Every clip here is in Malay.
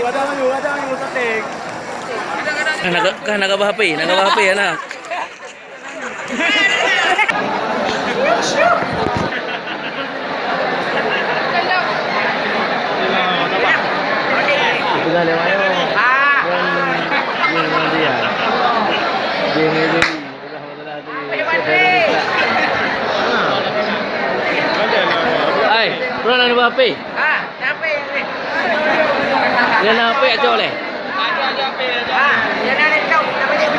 kadang yung sating. Nagabahapi anak. Itu dah lewat yo. Yang dia. Dia ni dia. Ai, bro nak buat apa? Siapa ni? Dia nak apa aja boleh? Dia nak tahu apa dia.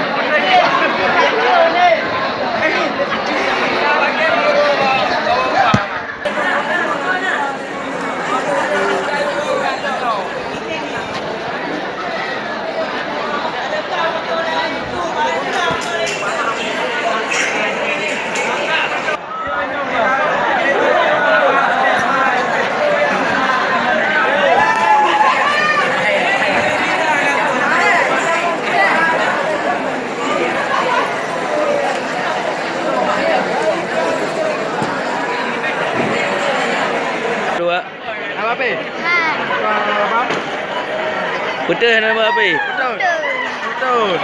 Dua. Apa pe? Betul nak buat apa? Betul.